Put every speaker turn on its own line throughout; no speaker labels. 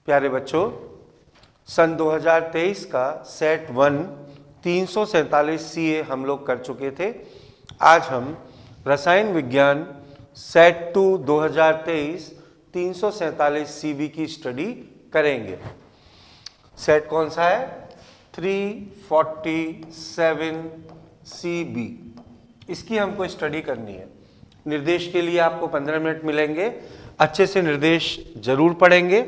प्यारे बच्चों, सन 2023 का सेट 1 347 CA हम लोग कर चुके थे। आज हम रसायन विज्ञान सेट 2 2023 347 CB की स्टडी करेंगे। सेट कौन सा है? 347 CB। इसकी हमको स्टडी करनी है। निर्देश के लिए आपको 15 मिनट मिलेंगे। अच्छे से निर्देश जरूर पढ़ेंगे।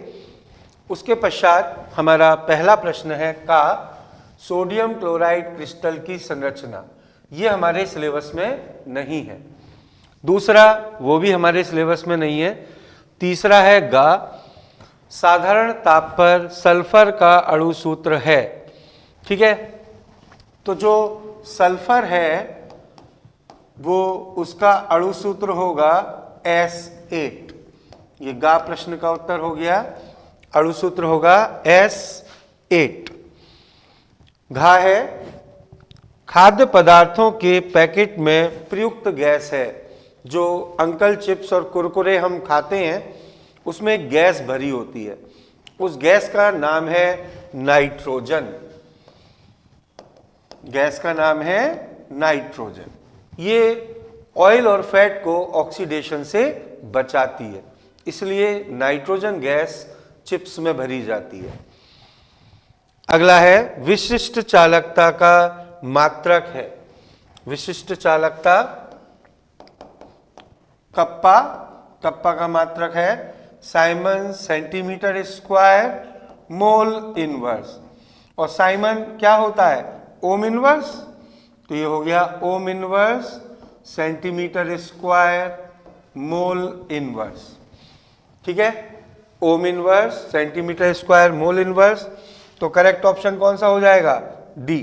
उसके पश्चात हमारा पहला प्रश्न है का सोडियम क्लोराइड क्रिस्टल की संरचना। ये हमारे सिलेबस में नहीं है। दूसरा, वो भी हमारे सिलेबस में नहीं है। तीसरा है गा साधारण ताप पर सल्फर का अणु सूत्र है। ठीक है, तो जो सल्फर है वो उसका अणु सूत्र होगा S8। ये गा प्रश्न का उत्तर हो गया। अणु सूत्र होगा S8। घा है खाद्य पदार्थों के पैकेट में प्रयुक्त गैस है। जो अंकल चिप्स और कुरकुरे हम खाते हैं उसमें गैस भरी होती है। उस गैस का नाम है नाइट्रोजन। गैस का नाम है नाइट्रोजन। ये ऑयल और फैट को ऑक्सीडेशन से बचाती है, इसलिए नाइट्रोजन गैस चिप्स में भरी जाती है। अगला है विशिष्ट चालकता का मात्रक है। विशिष्ट चालकता कप्पा, कप्पा का मात्रक है siemens centimetre square mole inverse. और साइमन क्या होता है? Ohm inverse. तो ये हो गया ohm inverse centimetre square mole inverse. ठीक है, ohm inverse centimetre square mole inverse. तो करेक्ट ऑप्शन कौन सा हो जाएगा? डी।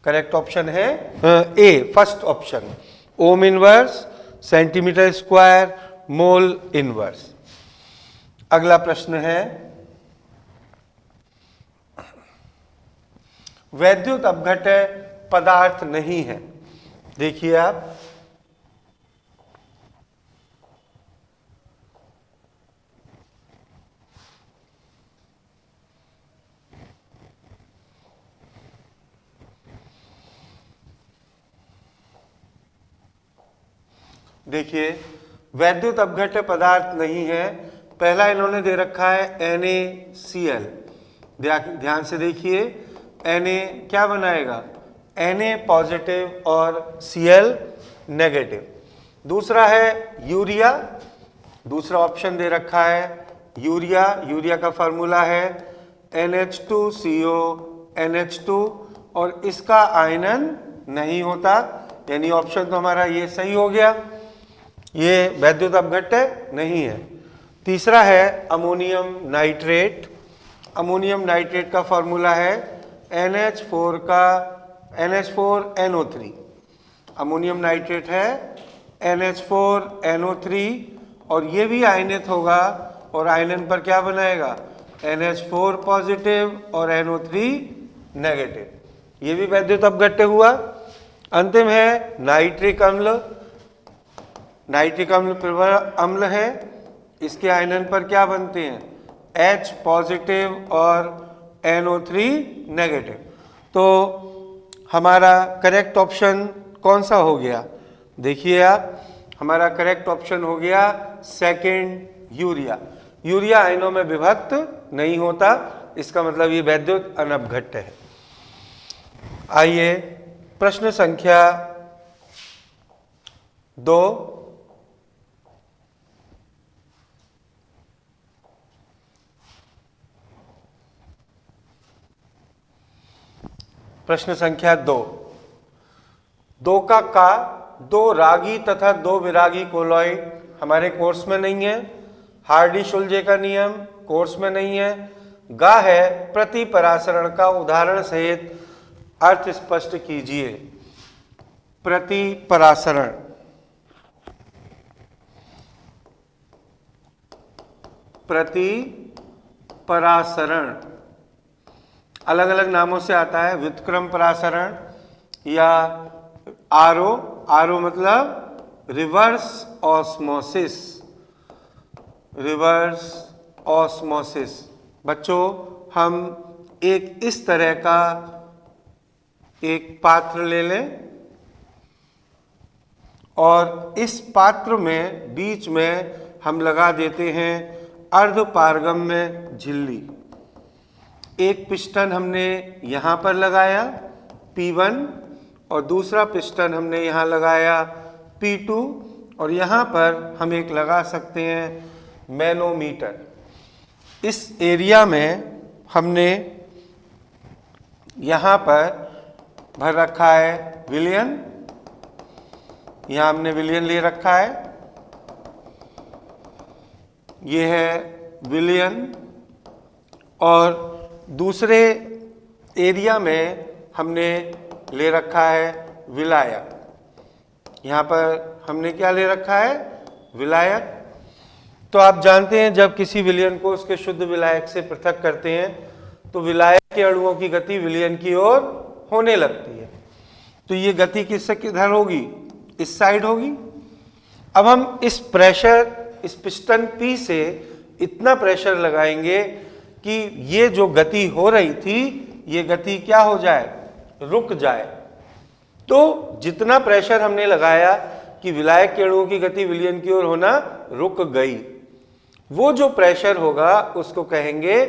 करेक्ट ऑप्शन है A, first option, ohm inverse centimetre square mole inverse. अगला प्रश्न है वैद्युत अपघट्य पदार्थ नहीं है। देखिए आप, देखिए वैद्युत अपघट्य पदार्थ नहीं है। पहला इन्होंने दे रखा है NaCl। ध्यान से देखिए, Na क्या बनाएगा? Na पॉजिटिव और Cl नेगेटिव। दूसरा है यूरिया। दूसरा ऑप्शन दे रखा है यूरिया। यूरिया का फॉर्मूला है NH2CO NH2 और इसका आयनन नहीं होता, यानी ऑप्शन तो हमारा ये सही हो गया। ये वैद्युत अपघट्य नहीं है। तीसरा है अमोनियम नाइट्रेट। अमोनियम नाइट्रेट का फॉर्मूला है NH4NO3। अमोनियम नाइट्रेट है NH4NO3 और ये भी आयनित होगा और आयनन पर क्या बनाएगा? NH4 पॉजिटिव और NO3 नेगेटिव। ये भी वैद्युत अपघट्य हुआ। अंतिम है नाइट्रिक अम्ल। नाइट्रिक अम्ल प्रवर अम्ल है। इसके आयनन पर क्या बनते हैं? H पॉजिटिव और NO3 नेगेटिव। तो हमारा करेक्ट ऑप्शन कौन सा हो गया? देखिए आप, हमारा करेक्ट ऑप्शन हो गया सेकंड, यूरिया। यूरिया आयनों में विभक्त नहीं होता, इसका मतलब ये वैद्युत अनपघट्य है। आइए प्रश्न संख्या 2। प्रश्न संख्या 2। 2 का 2 रागी तथा 2 विरागी कोलॉइड हमारे कोर्स में नहीं है। हार्डी शुल्जे का नियम कोर्स में नहीं है। गा है प्रति परासरण का उदाहरण सहित अर्थ स्पष्ट कीजिए। प्रति परासरण, प्रति परासरण अलग अलग नामों से आता है। व्युत्क्रम परासरण या आरओ। आरओ मतलब रिवर्स ऑस्मोसिस। Reverse osmosis. बच्चों हम एक इस तरह का एक पात्र ले लें और इस पात्र में बीच में हम लगा देते हैं अर्धपारगम्य झिल्ली। एक पिस्टन हमने यहाँ पर लगाया P1 और दूसरा पिस्टन हमने यहाँ लगाया P2 और यहाँ पर हम एक लगा सकते हैं मैनोमीटर। इस एरिया में हमने यहाँ पर भर रखा है विलियन, यहाँ हमने विलियन ले रखा है, ये है विलियन। और दूसरे एरिया में हमने ले रखा है विलायक। यहाँ पर हमने क्या ले रखा है? विलायक। तो आप जानते हैं जब किसी विलयन को उसके शुद्ध विलायक से पृथक करते हैं तो विलायक के अणुओं की गति विलयन की ओर होने लगती है। तो ये गति किससे किधर होगी? इस साइड होगी। अब हम इस प्रेशर, इस पिस्टन P से इतना प्रेशर लगाएंगे कि ये जो गति हो रही थी ये गति क्या हो जाए? रुक जाए। तो जितना प्रेशर हमने लगाया कि विलायक के अणुओं की गति विलयन की ओर होना रुक गई, वो जो प्रेशर होगा उसको कहेंगे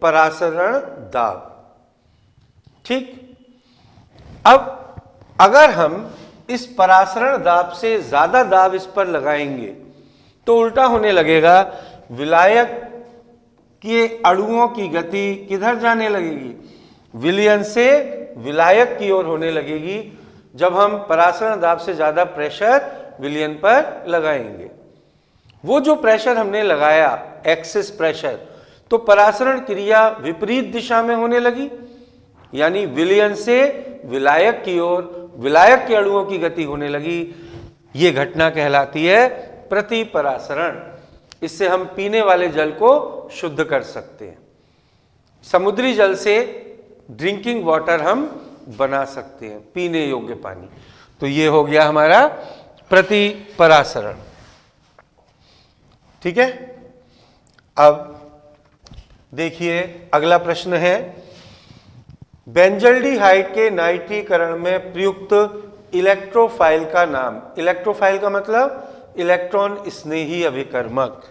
परासरण दाब। ठीक। अब अगर हम इस परासरण दाब से ज्यादा दाब इस पर लगाएंगे तो उल्टा होने लगेगा, विलायक के अणुओं की गति किधर जाने लगेगी? विलयन से विलायक की ओर होने लगेगी जब हम परासरण दाब से ज्यादा प्रेशर विलयन पर लगाएंगे। वो जो प्रेशर हमने लगाया एक्सिस प्रेशर, तो परासरण क्रिया विपरीत दिशा में होने लगी, यानी विलयन से विलायक की ओर विलायक के अणुओं की गति होने लगी। ये घटना कहलाती है प्रतिपरासरण। इससे हम पीने वाले जल को शुद्ध कर सकते हैं। समुद्री जल से ड्रिंकिंग वाटर हम बना सकते हैं, पीने योग्य पानी। तो ये हो गया हमारा प्रतिपरासरण। ठीक है। अब देखिए अगला प्रश्न है, बेंजल्डिहाइड के नाइट्रीकरण में प्रयुक्त इलेक्ट्रोफाइल का नाम। इलेक्ट्रोफाइल का मतलब इलेक्ट्रॉन स्नेही अभिकर्मक।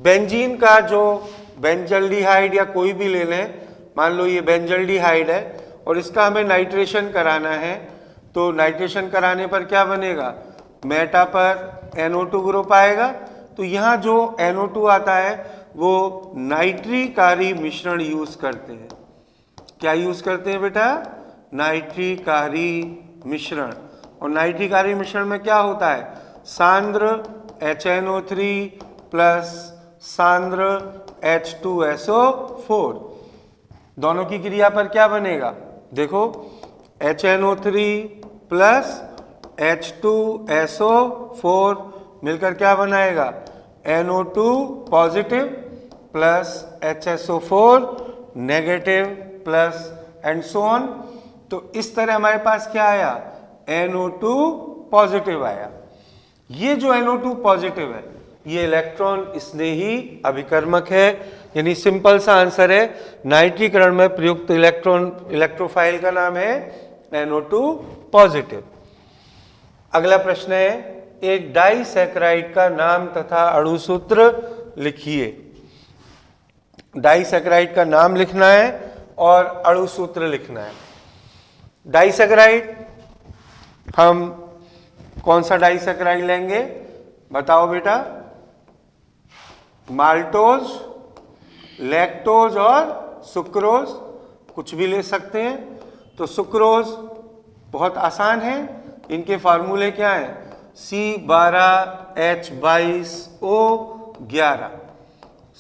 बेंजीन का जो बेंजल्डिहाइड या कोई भी ले लें, मान लो ये बेंजल्डिहाइड है और इसका हमें नाइट्रेशन कराना है, तो नाइट्रेशन कराने पर क्या बनेगा? मेटा पर NO2 ग्रुप आएगा। तो यहाँ जो NO2 आता है वो नाइट्रीकारी मिश्रण यूज करते हैं। क्या यूज करते हैं बेटा? नाइट्रीकारी मिश्रण। और नाइट्रीकारी मिश्रण में क्या होता है? सांद्र HNO3 प्लस सांद्र H2SO4, दोनों की क्रिया पर क्या बनेगा? देखो HNO3 प्लस H2SO4 मिलकर क्या बनाएगा? NO2 positive plus HSO4 negative plus and so on. तो इस तरह हमारे पास क्या आया? NO2 पॉजिटिव आया। ये जो NO2 पॉजिटिव है ये इलेक्ट्रॉन स्नेही अभिकर्मक है, यानी सिंपल सा आंसर है, नाइट्रीकरण में प्रयुक्त इलेक्ट्रोफाइल का नाम है NO2 पॉजिटिव। अगला प्रश्न है, एक डाइसैकराइड का नाम तथा अणुसूत्र लिखिए। डाइसैकराइड का नाम लिखना है और अणुसूत्र लिखना है। डाइसैकराइड, हम कौन सा डाइसैकराइड लेंगे बताओ बेटा? माल्टोज, लैक्टोज और सुक्रोज, कुछ भी ले सकते हैं। तो सुक्रोज बहुत आसान है, इनके फार्मूले क्या हैं? C12H22O11,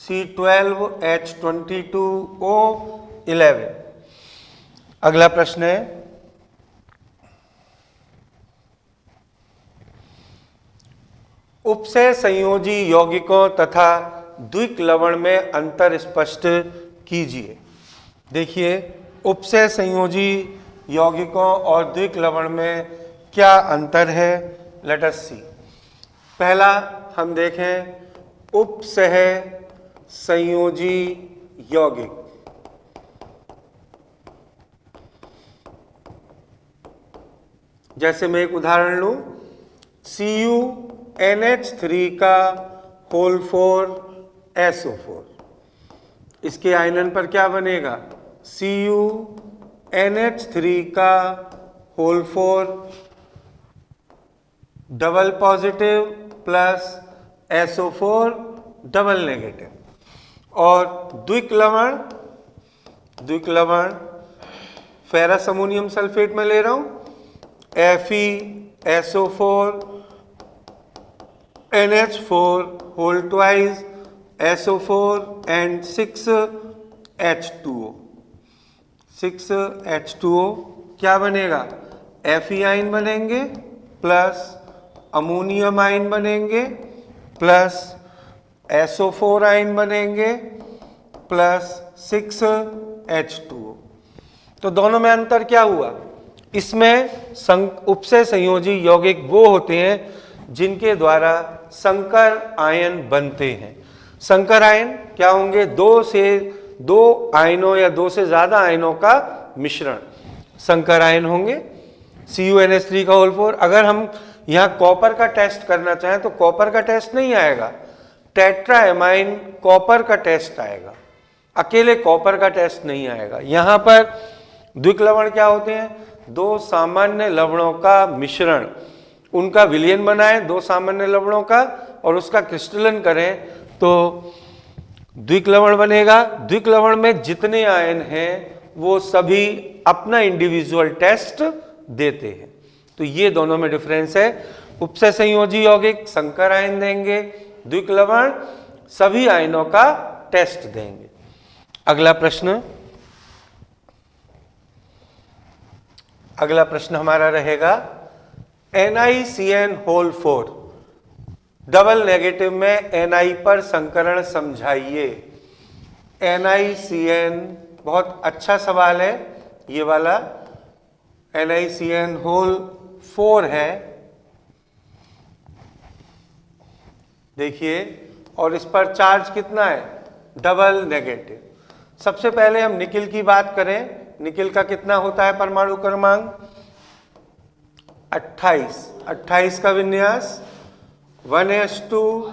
C12H22O11। अगला प्रश्न है, उपसय संयोजी यौगिकों तथा द्विक लवण में अंतर स्पष्ट कीजिए। देखिए उपसय संयोजी यौगिकों और द्विक लवण में क्या अंतर है? लेट अस सी। पहला हम देखें, उपसय संयोजी यौगिक। जैसे मैं एक उदाहरण लूं, CuNH3 का होल 4 SO4, इसके आयनन पर क्या बनेगा? CuNH3 का whole 4 double positive plus SO4 double negative, और द्विक्लवण फेरस अमोनियम सल्फेट में ले रहा हूं, FeSO4 NH4 whole twice SO4 and 6H2O। 6H2O क्या बनेगा? Fe आयन बनेंगे प्लस अमोनियम आयन बनेंगे प्लस SO4 आयन बनेंगे प्लस 6H2O। तो दोनों में अंतर क्या हुआ? इसमें उपसे संयोजी यौगिक वो होते हैं जिनके द्वारा संकर आयन बनते हैं। संकर आयन क्या होंगे? दो आयनों या दो से ज्यादा आयनों का मिश्रण संकर आयन होंगे। CuNH3 का होल 4। अगर हम यहां कॉपर का टेस्ट करना चाहें तो कॉपर का टेस्ट नहीं आएगा, टेट्राएमाइन कॉपर का टेस्ट आएगा, अकेले कॉपर का टेस्ट नहीं आएगा। यहां पर द्विक्लवण क्या होते हैं? दो सामान्य लवणों का मिश्रण, उनका विलयन बनाएं दो सामान्य लवणों का और उसका क्रिस्टलन करें तो द्विक्लवण बनेगा। द्विक्लवण में जितने आयन हैं वो सभी अपना इंडिविजुअल टेस्ट देते हैं। तो ये दोनों में डिफरेंस है। उपसे संयोजी यौगिक संकर आयन देंगे, द्विक्लवण सभी आयनों का टेस्ट देंगे। अगला प्रश्न हमारा रहेगा NiCN होल 4 डबल नेगेटिव में Ni पर संकरण समझाइए। NiCN बहुत अच्छा सवाल है ये वाला। NiCN होल 4 है, देखिए, और इस पर चार्ज कितना है? Double negative. सबसे पहले हम निकिल की बात करें। निकिल का कितना होता है परमाणु क्रमांक? 28। 28 का विन्यास 1s2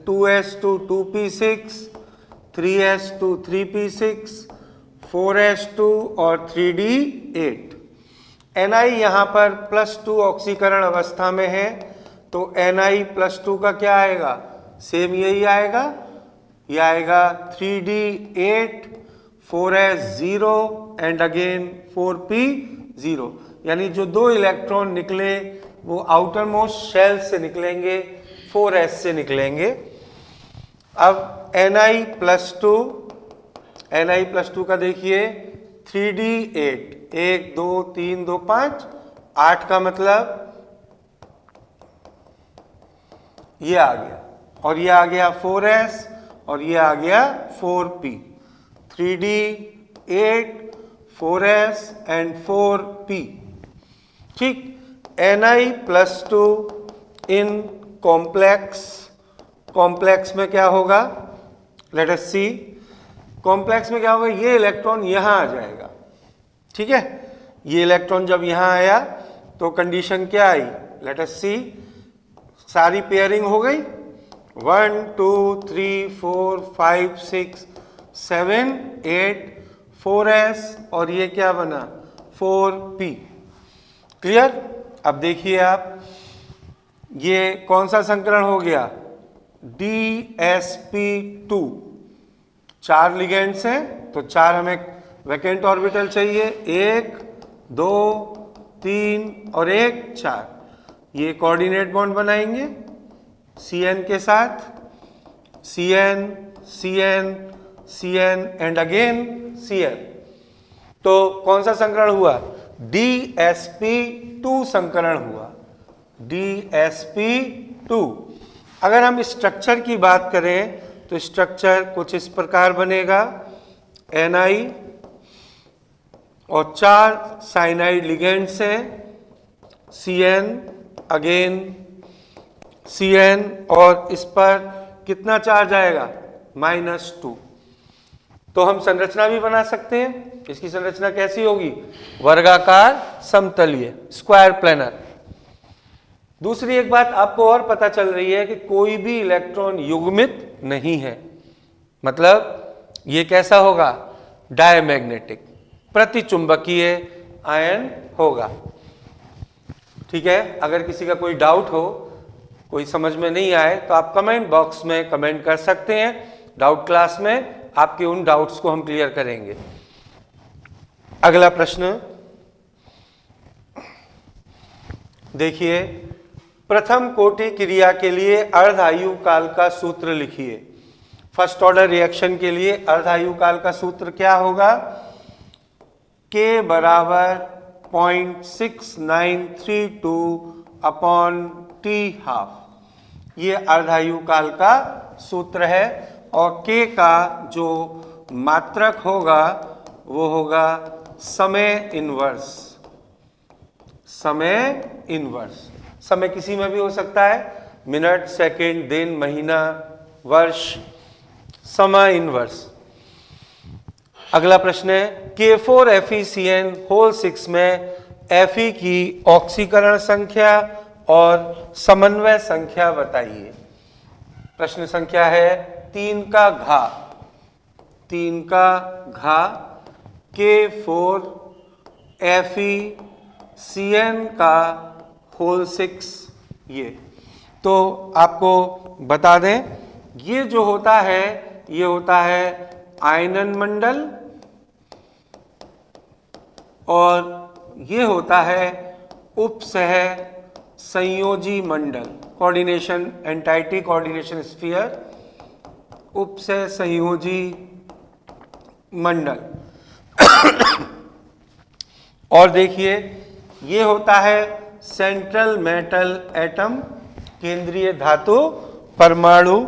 2s2 2p6 3s2 3p6 4s2 और 3d8। Ni यहां पर +2 ऑक्सीकरण अवस्था में है तो Ni +2 का क्या आएगा? सेम यही आएगा, यह आएगा 3d8 4s0 and again 4p0, यानी जो दो इलेक्ट्रॉन निकले वो आउटर मोस्ट शेल से निकलेंगे, 4s से निकलेंगे। अब Ni +2 का देखिए 3d8 1 2 3 2 5 8 का मतलब ये आ गया, और ये आ गया 4s और ये आ गया 4p। 3d8 4s and 4p। ठीक। Ni +2 इन कॉम्प्लेक्स में क्या होगा? लेट अस सी। कॉम्प्लेक्स में क्या होगा? ये इलेक्ट्रॉन यहां आ जाएगा, ठीक है। ये इलेक्ट्रॉन जब यहां आया तो कंडीशन क्या आई? लेट अस सी। सारी पेयरिंग हो गई, 1 2 3 4 5 6 7 8 4s और ये क्या बना? 4p। क्लियर? अब देखिए आप, ये कौन सा संकरण हो गया? DsP2। 4 लिगेंड्स हैं तो 4 हमें वैकेंट ऑर्बिटल चाहिए, 1 2 3 और 1 4। ये कोऑर्डिनेट बॉन्ड बनाएंगे Cn के साथ, Cn Cn Cn and again Cn। तो कौन सा संकरण हुआ? DsP2 संकरण हुआ, DsP2। अगर हम स्ट्रक्चर की बात करें तो स्ट्रक्चर कुछ इस प्रकार बनेगा, Ni और 4 साइनाइड लिगेंड्स हैं, Cn अगेन Cn, और इस पर कितना चार्ज आएगा? -2। तो हम संरचना भी बना सकते हैं। इसकी संरचना कैसी होगी? वर्गाकार समतलीय, स्क्वायर प्लेनर। दूसरी एक बात आपको और पता चल रही है कि कोई भी इलेक्ट्रॉन युग्मित नहीं है, मतलब ये कैसा होगा? डायमैग्नेटिक, प्रतिचुंबकीय आयन होगा। ठीक है, अगर किसी का कोई डाउट हो, कोई समझ में नहीं आए, तो आप कमेंट बॉक्स में कमेंट कर सकते हैं। डाउट क्लास में आपके उन डाउट्स को हम क्लियर करेंगे। अगला प्रश्न देखिए, प्रथम कोटि क्रिया के लिए अर्धायु काल का सूत्र लिखिए। फर्स्ट ऑर्डर रिएक्शन के लिए अर्धायु काल का सूत्र क्या होगा? K बराबर 0.6932 अपॉन T हाफ। ये अर्धायु काल का सूत्र है और K का जो मात्रक होगा वो होगा समय इनवर्स। समय इनवर्स, समय किसी में भी हो सकता है, मिनट, सेकंड, दिन, महीना, वर्ष, समय इनवर्स। अगला प्रश्न है, K4FeCN होल 6 में Fe की ऑक्सीकरण संख्या और समन्वय संख्या बताइए। प्रश्न संख्या है 3 का घा K4FeCN का होल 6। ये तो आपको बता दें, ये जो होता है ये होता है आयनन मंडल और ये होता है उपसह संयोजी मंडल, कोऑर्डिनेशन एंटाइटी कोऑर्डिनेशन स्फीयर, उपसह संयोजी मंडल। और देखिए, ये होता है सेंट्रल मेटल एटम, केंद्रीय धातु परमाणु।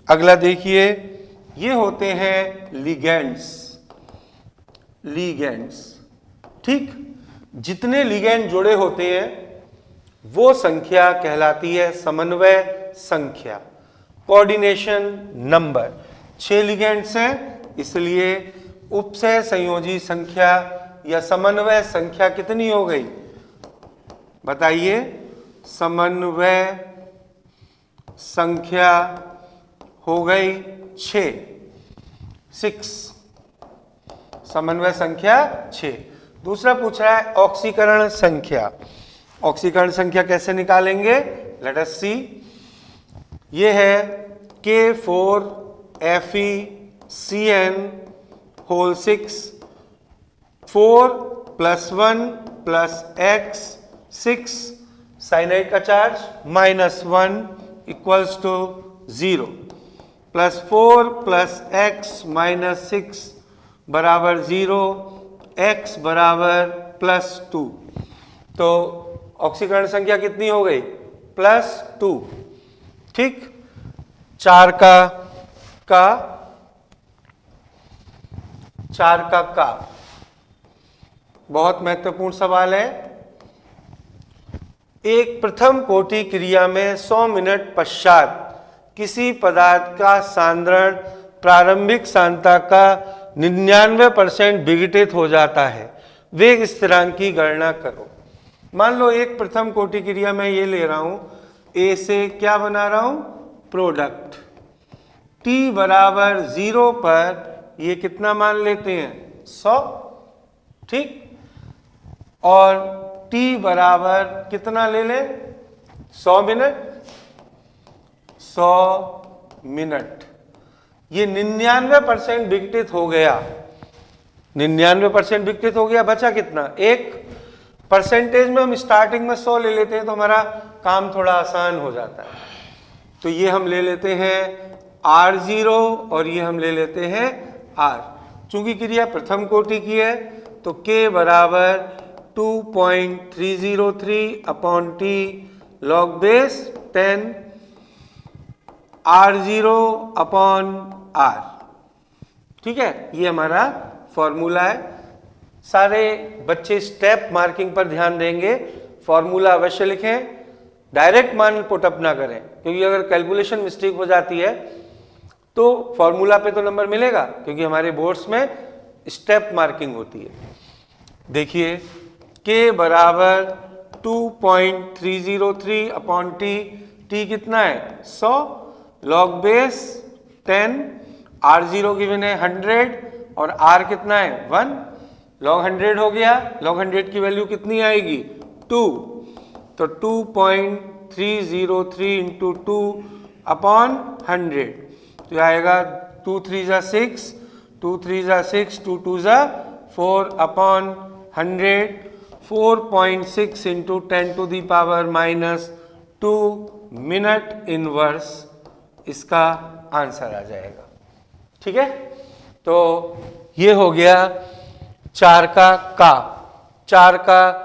अगला देखिए, ये होते हैं लिगेंड्स। ठीक, जितने लिगेंड जुड़े होते हैं वो संख्या कहलाती है समन्वय संख्या, कोऑर्डिनेशन नंबर। 6 लिगेंड्स हैं, इसलिए उपसह संयोजी संख्या या समन्वय संख्या कितनी हो गई? बताइए। समन्वय संख्या हो गई 6। समन्वय संख्या 6। दूसरा पूछ रहा है ऑक्सीकरण संख्या। ऑक्सीकरण संख्या कैसे निकालेंगे? लेट अस सी। ये है K4FeCN होल 6, 4 + 1 + x 6, साइनाइड का चार्ज -1 = 0, +4 + x - 6 बराबर 0, x बराबर +2। तो ऑक्सीकरण संख्या कितनी हो गई? +2। ठीक, 4 का बहुत महत्वपूर्ण सवाल है। एक प्रथम कोटि क्रिया में 100 मिनट पश्चात किसी पदार्थ का सांद्रण प्रारंभिक सांद्रता का 99% विघटित हो जाता है। वेग स्थिरांक की गणना करो। मान लो एक प्रथम कोटि क्रिया में ये ले रहा हूं, ए से क्या बना रहा हूं? प्रोडक्ट। T बराबर 0 पर ये कितना मान लेते हैं? 100। ठीक, और T बराबर कितना ले लें? 100 मिनट। ये 99% विघटित हो गया। 99% विघटित हो गया, बचा कितना? 1। परसेंटेज में हम स्टार्टिंग में 100 ले लेते हैं तो हमारा काम थोड़ा आसान हो जाता है। तो ये हम ले लेते हैं R0 और ये हम ले लेते हैं R। चूंकि क्रिया प्रथम कोटि की है तो K बराबर 2.303/T log base 10 R0/R। ठीक है, ये हमारा फॉर्मूला है। सारे बच्चे स्टेप मार्किंग पर ध्यान देंगे, फॉर्मूला अवश्य लिखें, डायरेक्ट मान पुटअप ना करें, क्योंकि अगर कैलकुलेशन मिस्टेक हो जाती है तो फॉर्मूला पे तो नंबर मिलेगा क्योंकि हमारे बोर्ड्स में स्टेप मार्किंग होती है। देखिए k बराबर 2.303 अपॉन टी, टी कितना है 100, लॉग बेस 10, R0 गिवन है 100 और R कितना है 1, लॉग 100 हो गया, लॉग 100 की वैल्यू कितनी आएगी 2, तो 2.303 इंटू 2 अपॉन 100, तो आएगा 2 3 जा 6, 2 3 जा 6, 2 2 जा 4 upon 100, 4.6 into 10 to the power minus 2 minute inverse इसका आंसर आ जाएगा। ठीक है, तो ये हो गया 4 का 4 का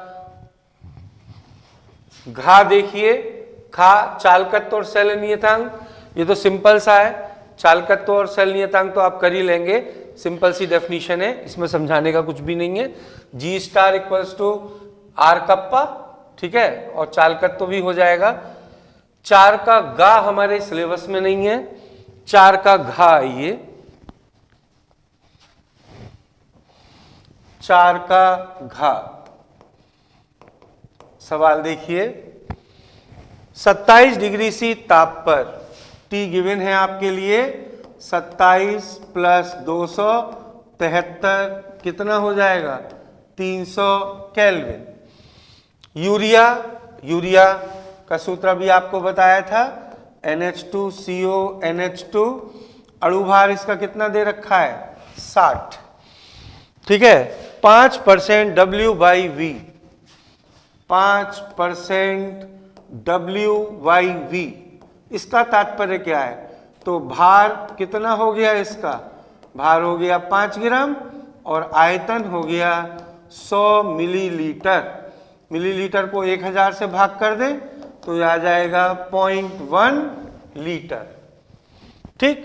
घा। देखिए खा चालकत्व और सेल नियतांक, ये तो सिंपल सा है, चालकत्व और सेल नियतांक तो आप कर ही लेंगे, सिंपल सी डेफिनेशन है, इसमें समझाने का कुछ भी नहीं है। G star equals to R kappa, ठीक है, और चालकत्व भी हो जाएगा। 4 का गा हमारे सिलेबस में नहीं है, 4 का घा आइए, 4 का घा सवाल देखिए, 27 डिग्री सी ताप पर T गिवन है आपके लिए 27 प्लस 273 कितना हो जाएगा 300 केल्विन। यूरिया, यूरिया का सूत्र भी आपको बताया था NH2CO NH2, अणुभार इसका कितना दे रखा है 60, ठीक है। 5% W/V, 5% W/V, इसका तात्पर्य क्या है, तो भार कितना हो गया, इसका भार हो गया 5 ग्राम और आयतन हो गया 100 मिलीलीटर। मिलीलीटर को 1000 से भाग कर दें तो यह आ जाएगा 0.1 लीटर। ठीक,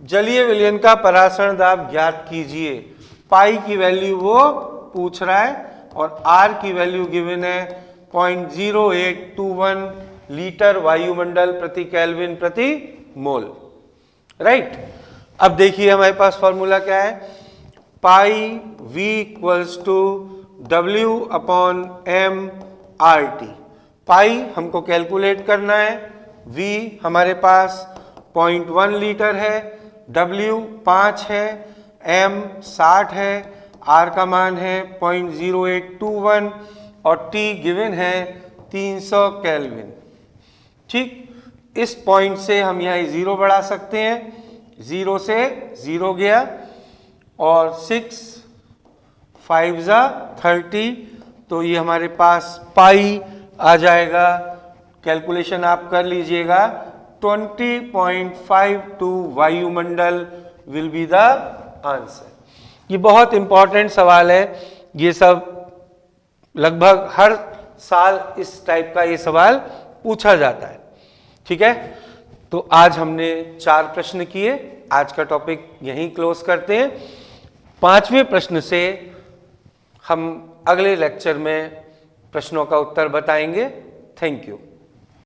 जलीय विलयन का परासरण दाब ज्ञात कीजिए। पाई की वैल्यू वो पूछ रहा है और आर की वैल्यू गिवन है 0.0821 लीटर वायुमंडल प्रति केल्विन प्रति मोल, राइट। अब देखिए हमारे पास फॉर्मूला क्या है, pi V equals to W upon M RT। Pi हमको कैलकुलेट करना है, V हमारे पास 0.1 लीटर है, W 5 है, M 60 है, R का मान है 0.0821 और T गिवन है 300 केल्विन। ठीक, इस पॉइंट से हम यहाँ 0 बढ़ा सकते हैं, 0 से 0 गया और 6 5 जा 30, तो ये हमारे पास पाई आ जाएगा, कैलकुलेशन आप कर लीजिएगा 20.52 वायुमंडल विल बी द आंसर। ये बहुत इंपॉर्टेंट सवाल है, ये सब लगभग हर साल इस टाइप का ये सवाल पूछा जाता है। ठीक है, तो आज हमने 4 प्रश्न किए, आज का टॉपिक यहीं क्लोज करते हैं। 5वें प्रश्न से हम अगले लेक्चर में प्रश्नों का उत्तर बताएंगे। Thank you.